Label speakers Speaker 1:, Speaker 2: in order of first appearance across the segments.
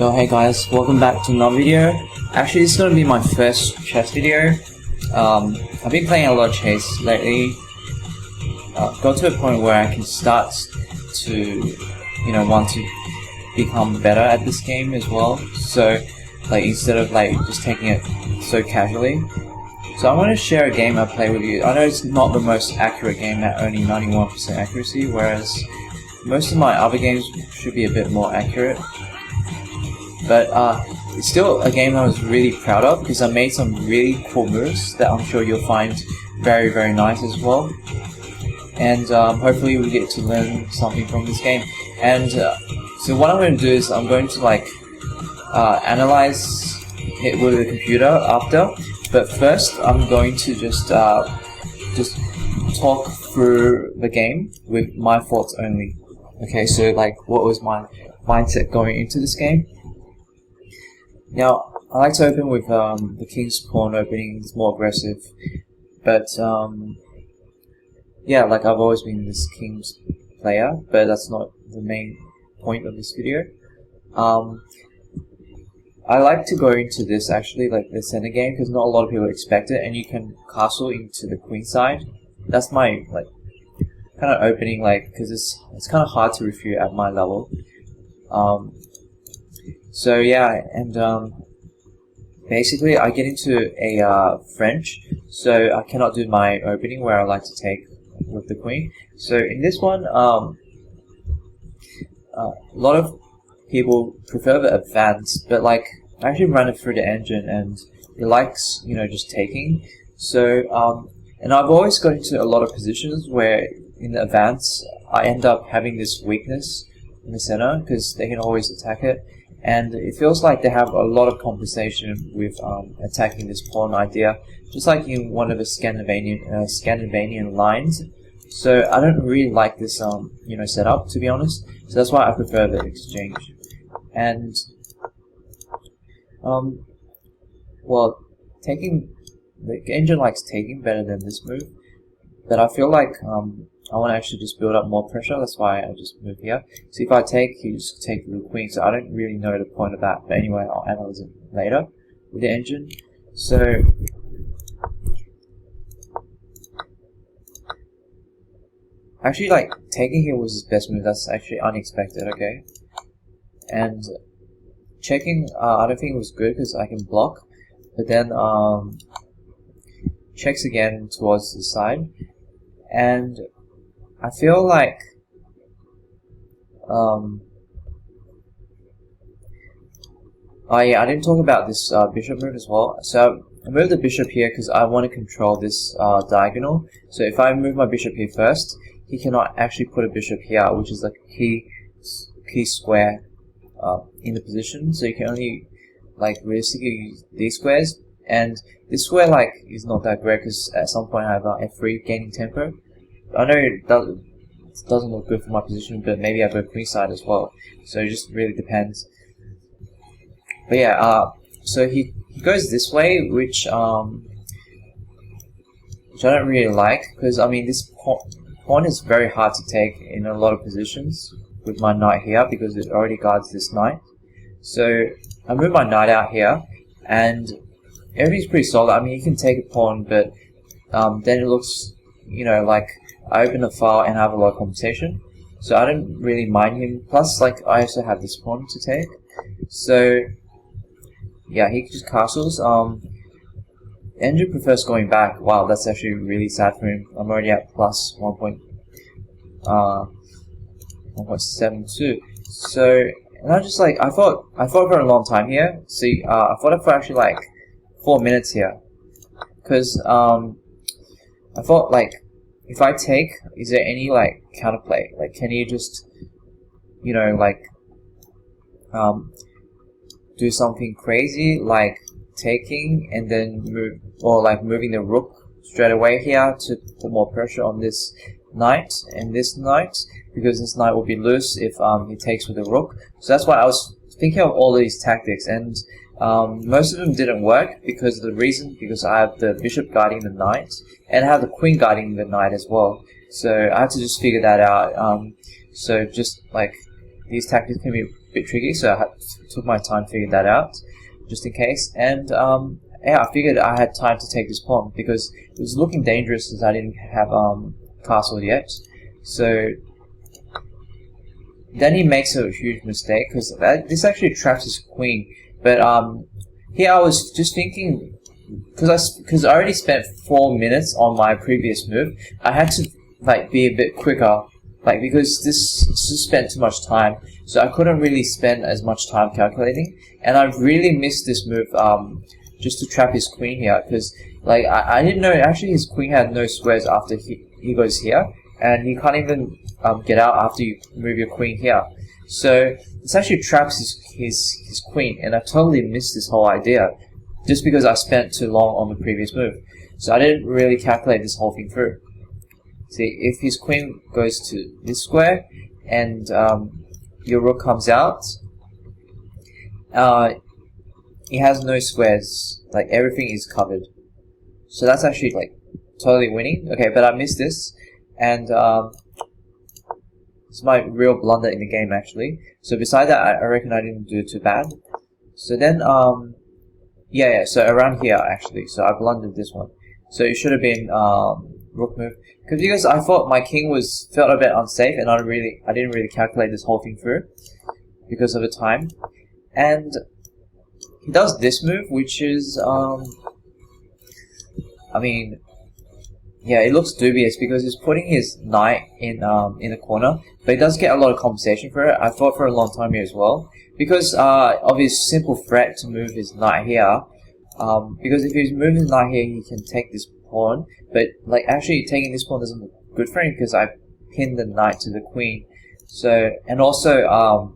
Speaker 1: Yo, hey guys, welcome back to another video. Actually, this is gonna be my first chess video. I've been playing a lot of chess lately. Got to a point where I can start to, want to become better at this game as well. So, instead of just taking it so casually. So I want to share a game I play with you. I know it's not the most accurate game at only 91% accuracy, whereas most of my other games should be a bit more accurate. But it's still a game I was really proud of because I made some really cool moves that I'm sure you'll find very, very nice as well. And hopefully we get to learn something from this game. And so what I'm going to do is I'm going to analyze it with the computer after. But first I'm going to just talk through the game with my thoughts only. Okay, so what was my mindset going into this game? Now, I like to open with the king's pawn opening. It's more aggressive, but yeah, I've always been this king's player, but that's not the main point of this video. I like to go into this actually, the center game, because not a lot of people expect it, and you can castle into the queen side. That's my kind of opening, because it's kind of hard to refute at my level. So yeah, and basically I get into a French, so I cannot do my opening where I like to take with the queen. So in this one, a lot of people prefer the advance, but I actually run it through the engine, and it likes just taking. So and I've always got into a lot of positions where in the advance I end up having this weakness in the center because they can always attack it. And it feels like they have a lot of compensation with attacking this pawn idea, just like in one of the Scandinavian lines. So I don't really like this setup, to be honest. So that's why I prefer the exchange. And well, the engine likes taking better than this move, but I feel like I want to actually just build up more pressure. That's why I just move here. So if I take, you just take the queen. So I don't really know the point of that. But anyway, I'll analyze it later with the engine. So actually, taking here was his best move. That's actually unexpected. Okay, and checking, I don't think it was good because I can block. But then checks again towards the side, and I feel like I didn't talk about this bishop move as well. So I moved the bishop here because I want to control this diagonal. So if I move my bishop here first, he cannot actually put a bishop here, which is key square in the position. So you can only realistically use these squares, and this square is not that great because at some point I have f3 gaining tempo. I know it doesn't look good for my position, but maybe I go queenside as well. So it just really depends. But yeah, so he goes this way, which I don't really like, because I mean this pawn is very hard to take in a lot of positions with my knight here because it already guards this knight. So I move my knight out here, and everything's pretty solid. I mean, you can take a pawn, but then it looks I open the file and have a lot of compensation, so I don't really mind him. Plus, I also have this pawn to take, so yeah, he just castles. Andrew prefers going back. Wow, that's actually really sad for him. I'm already at plus 1.72. So, and I just I thought for a long time here. See, I thought for actually 4 minutes here, because I thought if I take, is there any counterplay? Can you just do something crazy taking and then move, or moving the rook straight away here to put more pressure on this knight and this knight, because this knight will be loose if he takes with the rook. So that's why I was thinking of all these tactics, and most of them didn't work because I have the bishop guarding the knight and I have the queen guarding the knight as well. So I had to just figure that out. So just these tactics can be a bit tricky, so I took my time to figure that out, just in case. And yeah, I figured I had time to take this pawn because it was looking dangerous as I didn't have castle yet. So then he makes a huge mistake because this actually traps his queen. But here I was just thinking, because I already spent 4 minutes on my previous move, I had to like be a bit quicker, like because this just spent too much time, so I couldn't really spend as much time calculating, and I really missed this move just to trap his queen here, because like I didn't know actually his queen had no squares after he goes here, and you can't even get out after you move your queen here. So this actually traps his queen, and I totally missed this whole idea just because I spent too long on the previous move. So I didn't really calculate this whole thing through. See, if his queen goes to this square and your rook comes out, he has no squares, like everything is covered. So that's actually like totally winning. Okay, but I missed this, and it's my real blunder in the game actually. So beside that, I reckon I didn't do too bad. So then yeah, so around here actually, so I blundered this one. So it should have been rook move, because I thought my king felt a bit unsafe, and I didn't really calculate this whole thing through because of the time. And he does this move, which is I mean, yeah, it looks dubious because he's putting his knight in the corner, but he does get a lot of compensation for it. I thought for a long time here as well, because of his simple threat to move his knight here. Because if he's moving his knight here, he can take this pawn, but like actually taking this pawn doesn't look good for him because I pinned the knight to the queen. So, and also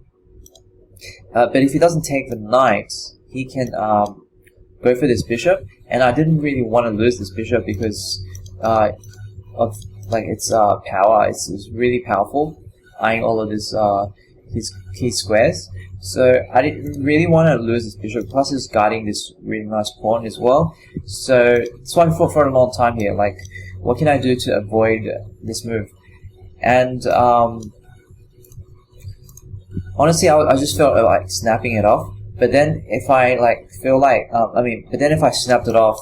Speaker 1: but if he doesn't take the knight, he can go for this bishop, and I didn't really want to lose this bishop because of like its power. It's really powerful, eyeing all of this his key squares. So I didn't really want to lose this bishop, plus he's guarding this really nice pawn as well. So that's why I fought for a long time here, like what can I do to avoid this move? And honestly, I just felt like snapping it off. But then if I like feel like but then if I snapped it off,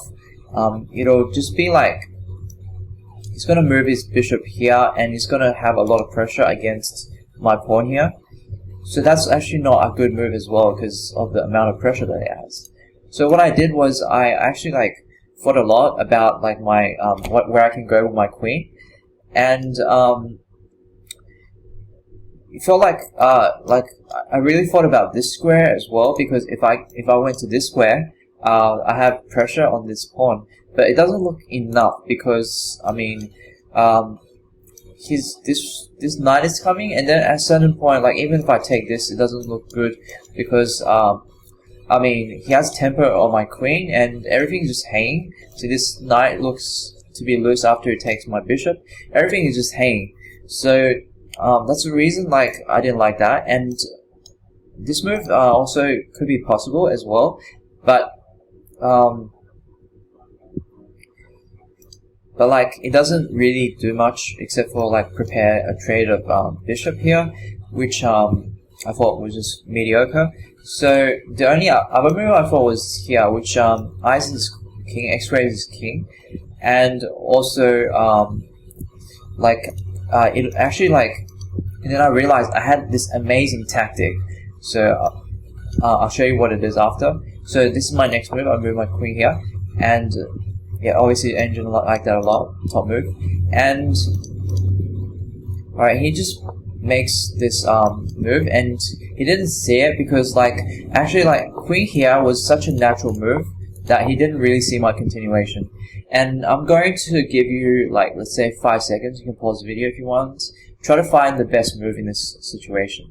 Speaker 1: it'll just be like he's gonna move his bishop here, and he's gonna have a lot of pressure against my pawn here. So that's actually not a good move as well because of the amount of pressure that it has. So what I did was I actually like thought a lot about like my where I can go with my queen, and it felt like I really thought about this square as well, because if I went to this square, I have pressure on this pawn, but it doesn't look enough because I mean this knight is coming, and then at a certain point, like even if I take this, it doesn't look good because I mean he has temper on my queen and everything's just hanging. So this knight looks to be loose after he takes my bishop. Everything is just hanging. So that's the reason like I didn't like that. And this move also could be possible as well, but like it doesn't really do much except for like prepare a trade of bishop here, which I thought was just mediocre. So the only other move I thought was here, which eyes his king, x-rays his king, and also it actually like, and then I realized I had this amazing tactic. So I'll show you what it is after. So this is my next move. I move my queen here, and yeah, obviously Engine like that a lot, top move. And alright, he just makes this move, and he didn't see it because like actually like queen here was such a natural move that he didn't really see my continuation. And I'm going to give you like, let's say 5 seconds. You can pause the video if you want. Try to find the best move in this situation.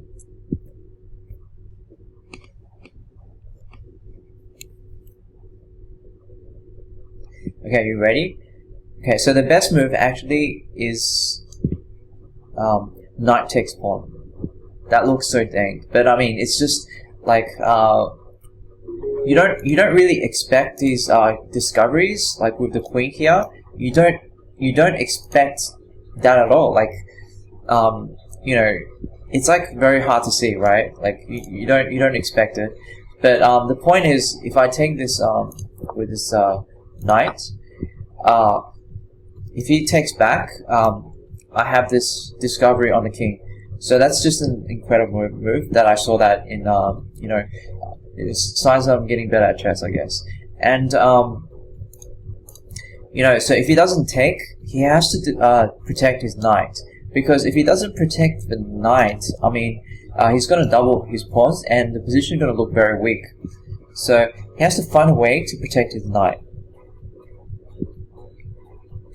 Speaker 1: Okay, you ready? Okay, so the best move actually is knight takes pawn. That looks so dang, but I mean it's just like you don't really expect these discoveries like with the queen here. You don't expect that at all. Like you know, it's like very hard to see, right? Like you don't expect it. But the point is, if I take this with this knight, if he takes back, I have this discovery on the king. So that's just an incredible move that I saw that in you know, it's signs that I'm getting better at chess, I guess. And you know, so if he doesn't take, he has to protect his knight, because if he doesn't protect the knight, I mean, he's going to double his pawns and the position is going to look very weak. So he has to find a way to protect his knight.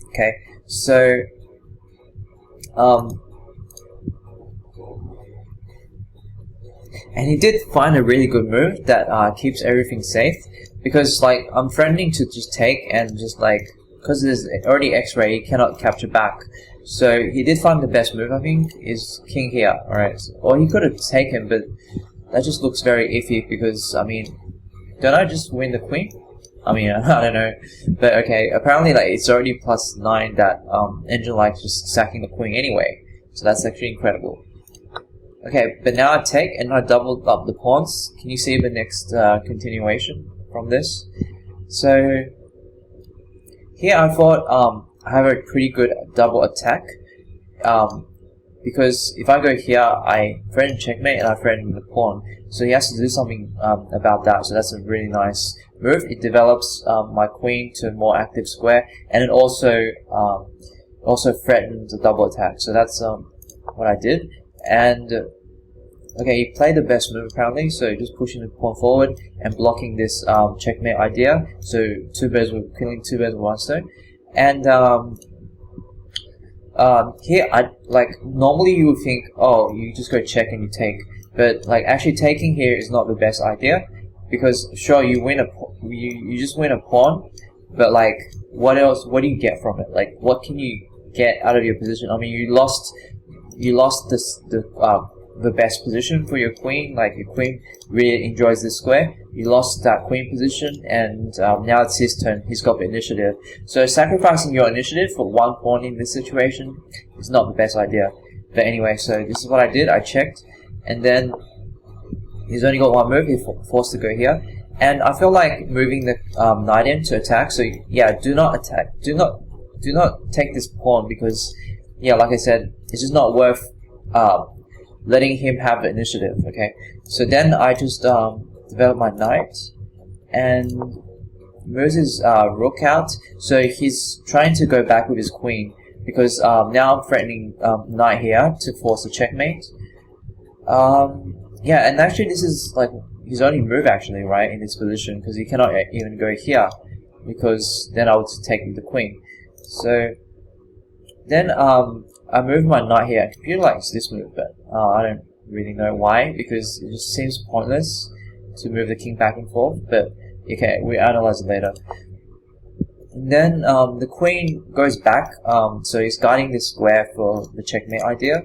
Speaker 1: Okay, so and he did find a really good move that keeps everything safe, because like I'm threatening to just take and just like, because there's already X-ray, he cannot capture back. So he did find the best move, I think, is king here. Alright, or he could have taken, but that just looks very iffy, because I mean, don't I just win the queen? I mean, I don't know, but okay. Apparently, like it's already +9 that Engine likes just sacking the queen anyway. So that's actually incredible. Okay, but now I take and I doubled up the pawns. Can you see the next continuation from this? So here I thought I have a pretty good double attack, because if I go here, I threaten checkmate and I threaten the pawn. So he has to do something about that. So that's a really nice move. It develops my queen to a more active square, and it also threatens a double attack. So that's what I did. And okay, he played the best move apparently, so just pushing the pawn forward and blocking this checkmate idea. So killing two birds with one stone. And here, normally you would think, oh, you just go check and you take, but like actually taking here is not the best idea, because sure, you win you just win a pawn, but like what else? What do you get from it? Like what can you get out of your position? I mean, you lost the best position for your queen. Like your queen really enjoys this square. You lost that queen position, and now it's his turn. He's got the initiative. So sacrificing your initiative for one pawn in this situation is not the best idea. But anyway, so this is what I did. I checked, and then he's only got one move. He's forced to go here, and I feel like moving the knight in to attack. So yeah, do not attack. Do not take this pawn, because yeah, like I said, it's just not worth letting him have the initiative. Okay, so then I just develop my knight and moves his rook out. So he's trying to go back with his queen, because now I'm threatening knight here to force a checkmate. Yeah, and actually this is like his only move actually, right, in this position, because he cannot even go here, because then I would take the queen. So then I move my knight here. Computer likes this move, but I don't really know why, because it just seems pointless to move the king back and forth. But okay, we analyze it later. And then the queen goes back, so he's guarding this square for the checkmate idea.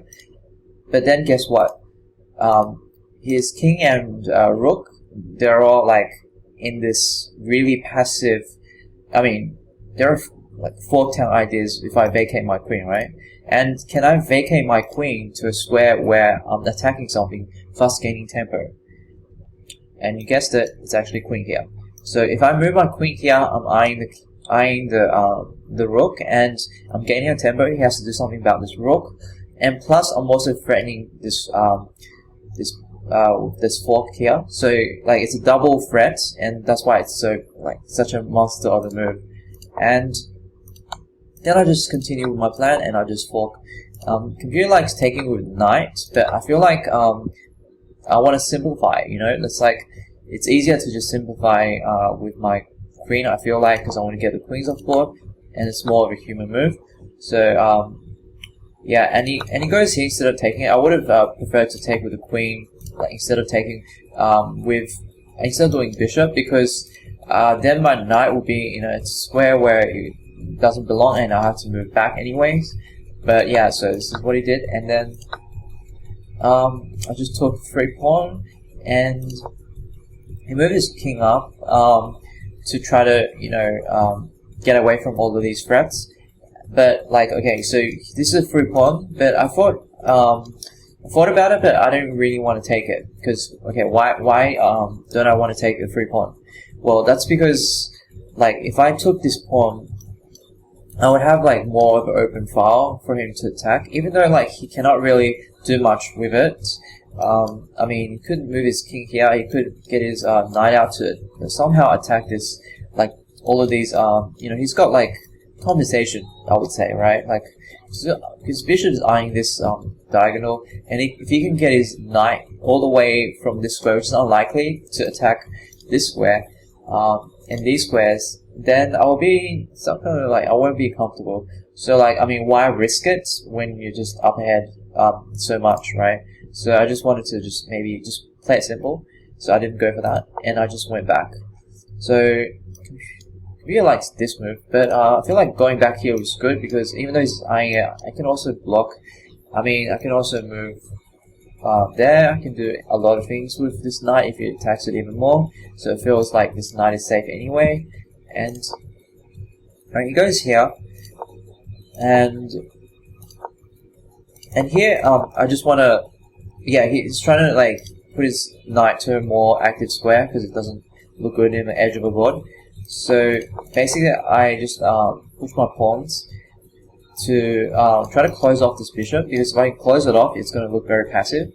Speaker 1: But then guess what? His king and rook, they're all like in this really passive. I mean, there are like fork-town ideas if I vacate my queen, right? And can I vacate my queen to a square where I'm attacking something, thus gaining tempo? And you guessed it, it's actually queen here. So if I move my queen here, I'm eyeing the rook, and I'm gaining a tempo. He has to do something about this rook, and plus I'm also threatening this this fork here. So like it's a double threat, and that's why it's so like such a monster of a move. And then I just continue with my plan, and I just fork. Computer likes taking with knight, but I feel like I want to simplify. You know, it's easier to just simplify with my queen. I feel like, because I want to get the queens off board, and it's more of a human move. So yeah, and he goes here instead of taking it. I would have preferred to take with the queen, like instead of taking instead of doing bishop, because then my knight will be in a square where it doesn't belong, and I'll have to move back anyways. But yeah, so this is what he did, and then I just took 3 pawn, and he moved his king up to try to get away from all of these threats. But like, okay, so this is a 3 pawn, but I thought I thought about it, but I don't really want to take it because okay, why don't I want to take a free pawn? Well, that's because like if I took this pawn, I would have like more of an open file for him to attack, even though like he cannot really do much with it. I mean, he could move his king here. He could get his knight out to somehow attack this, like all of these. You know, he's got like compensation, I would say, right? Like his bishop is eyeing this diagonal, and if he can get his knight all the way from this square, which is unlikely to attack this square, and these squares, then I will be some kind of like I won't be comfortable. So like I mean, why risk it when you're just up ahead so much, right? So I just wanted to just maybe just play it simple. So I didn't go for that, and I just went back. So computer likes this move, but I feel like going back here was good because even though he's eyeing it, I can also block. I mean, I can also move there. I can do a lot of things with this knight if he attacks it even more. So it feels like this knight is safe anyway. And right, he goes here, and here I just want to, yeah, he's trying to like put his knight to a more active square because it doesn't look good in the edge of a board. So basically, I just push my pawns to try to close off this bishop, because if I close it off, it's going to look very passive,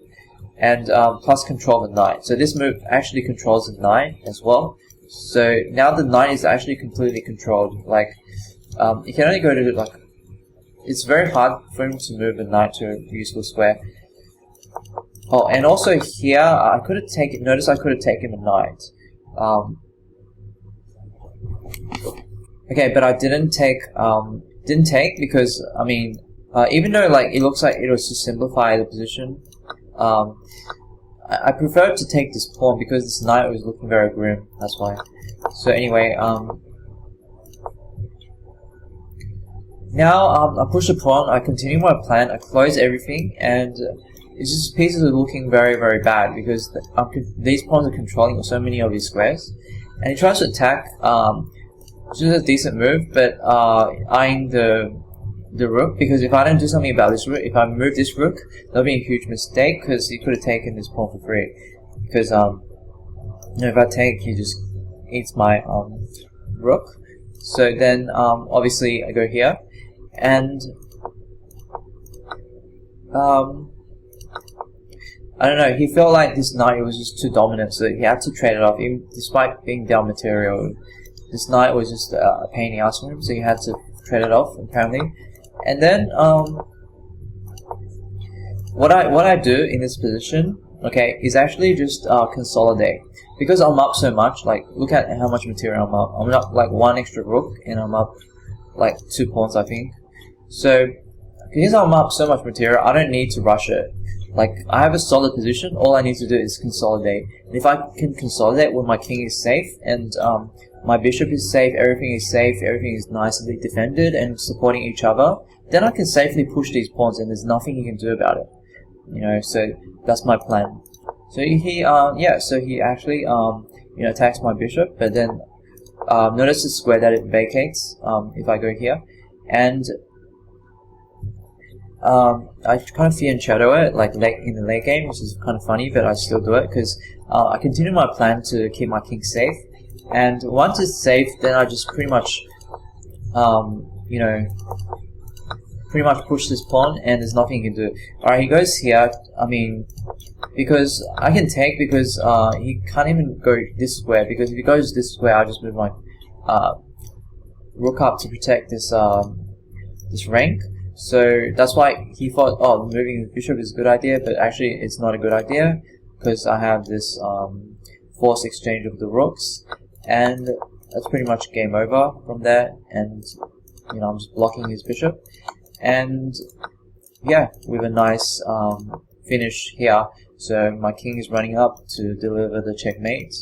Speaker 1: and plus control the knight. So this move actually controls the knight as well. So now the knight is actually completely controlled. Like you can only go to like, it's very hard for him to move the knight to a useful square. Oh, and also here I could have taken. Notice I could have taken the knight. Okay, but I didn't take because I mean, even though like it looks like it was to simplify the position, I preferred to take this pawn because this knight was looking very grim. That's why. So anyway, now I push the pawn. I continue my plan. I close everything, and it's just pieces are looking very, very bad because these pawns are controlling so many of these squares, and he tries to attack. Which is a decent move, but eyeing the rook, because if I don't do something about this rook, if I move this rook, that'll be a huge mistake because he could have taken this pawn for free. Because you know, if I take, he just eats my rook. So then obviously I go here, and I don't know, he felt like this knight was just too dominant, so he had to trade it off, even despite being down material. This knight was just a pain in the ass for him, so he had to trade it off apparently. And then what I do in this position, okay, is actually just consolidate, because I'm up so much. Like, look at how much material I'm up. I'm up like one extra rook, and I'm up like 2 pawns, I think. So because I'm up so much material, I don't need to rush it. Like, I have a solid position. All I need to do is consolidate. And if I can consolidate when my king is safe and my bishop is safe, everything is nicely defended and supporting each other, then I can safely push these pawns and there's nothing you can do about it. You know, so that's my plan. So he actually you know, attacks my bishop, but then notice the square that it vacates if I go here, and I kind of fear and shadow it like in the late game, which is kind of funny, but I still do it because I continue my plan to keep my king safe. And once it's safe, then I just pretty much, you know, pretty much push this pawn, and there's nothing you can do. Alright, he goes here. I mean, because I can take, because he can't even go this square, because if he goes this square, I'll just move my rook up to protect this this rank. So that's why he thought, oh, moving the bishop is a good idea, but actually it's not a good idea, because I have this forced exchange of the rooks. And that's pretty much game over from there, and you know, I'm just blocking his bishop, and yeah, with a nice finish here. So my king is running up to deliver the checkmate.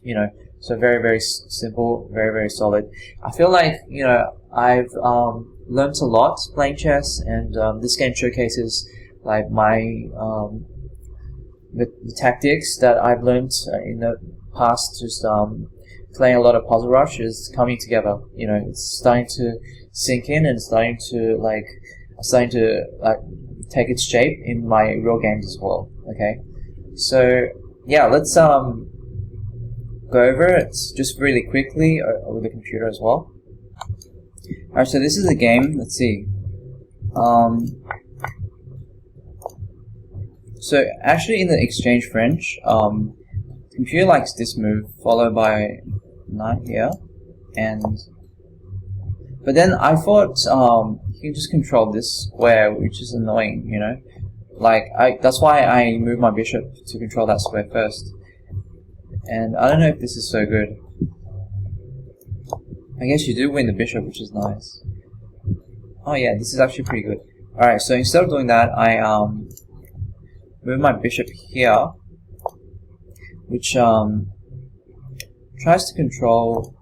Speaker 1: You know, so very, very simple, very, very solid. I feel like, you know, I've learned a lot playing chess, and this game showcases like my the tactics that I've learned in the past. Just playing a lot of Puzzle Rush is coming together. You know, it's starting to sink in, and starting to take its shape in my real games as well. Okay, so yeah, let's go over it just really quickly with the computer as well. Alright, so this is a game. Let's see. So actually, in the exchange French, computer likes this move followed by knight here, but then I thought you can just control this square, which is annoying, you know. Like that's why I moved my bishop to control that square first, and I don't know if this is so good. I guess you do win the bishop, which is nice. Oh yeah, this is actually pretty good. Alright, so instead of doing that, I move my bishop here, which tries to control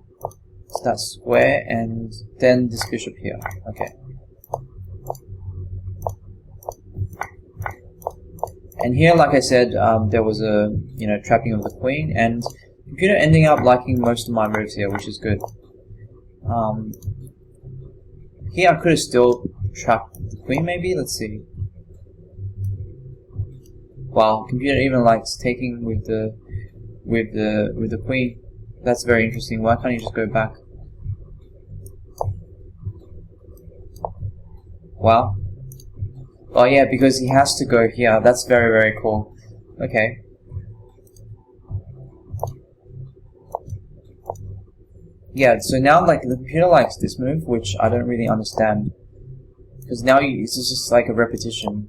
Speaker 1: that square, and then this bishop here. Okay. And here, like I said, there was a trapping of the queen, and computer ending up liking most of my moves here, which is good. Here I could have still trapped the queen, maybe. Let's see. Wow, computer even likes taking with the queen. That's very interesting. Why can't you just go back? Wow. Oh yeah, because he has to go here. That's very, very cool. Okay. Yeah, so now like the computer likes this move, which I don't really understand. Because now it's just like a repetition.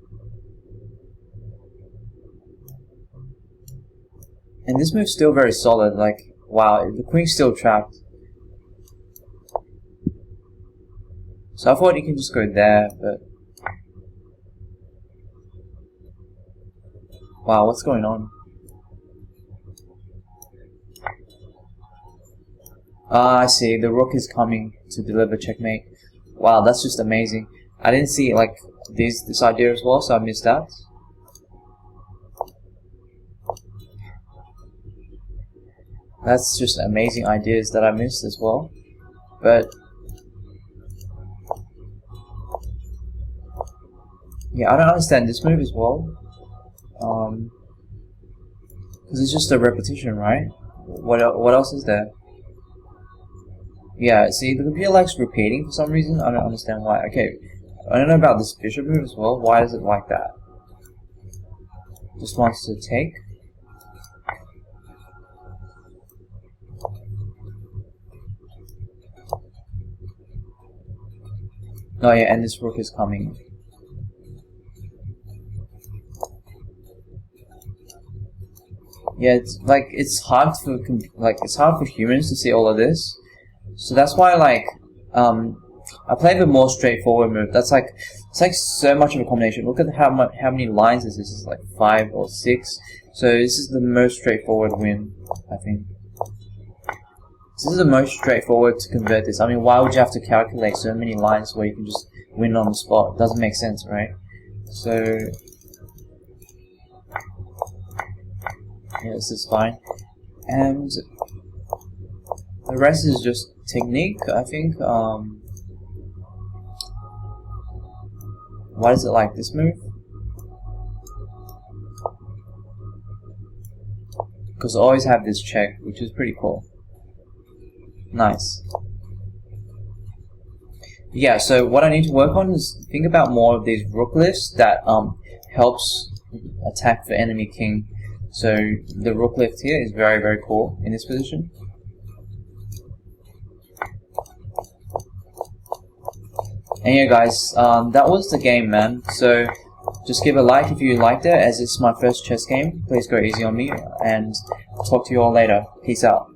Speaker 1: And this move's still very solid, like, wow, the queen's still trapped. So I thought you can just go there, but... Wow, what's going on? I see, the rook is coming to deliver checkmate. Wow, that's just amazing. I didn't see, like, this idea as well, so I missed that. That's just amazing ideas that I missed as well. But yeah, I don't understand this move as well. Because it's just a repetition, right? What else is there? Yeah, see, the computer likes repeating for some reason. I don't understand why. Okay, I don't know about this bishop move as well. Why is it like that? Just wants to take. Oh yeah, and this rook is coming. Yeah, it's hard for humans to see all of this. So that's why I play the more straightforward move. It's like so much of a combination. Look at how many lines this is. It's like 5 or 6. So this is the most straightforward win, I think. This is the most straightforward to convert this. I mean, why would you have to calculate so many lines where you can just win on the spot? It doesn't make sense, right? So yeah, this is fine. And the rest is just technique, I think. Why is it like this move? Because I always have this check, which is pretty cool. Nice. Yeah, so what I need to work on is think about more of these rook lifts that helps attack the enemy king. So the rook lift here is very, very cool in this position. And yeah guys, that was the game, man. So just give a like if you liked it, as it's my first chess game. Please go easy on me, and I'll talk to you all later. Peace out.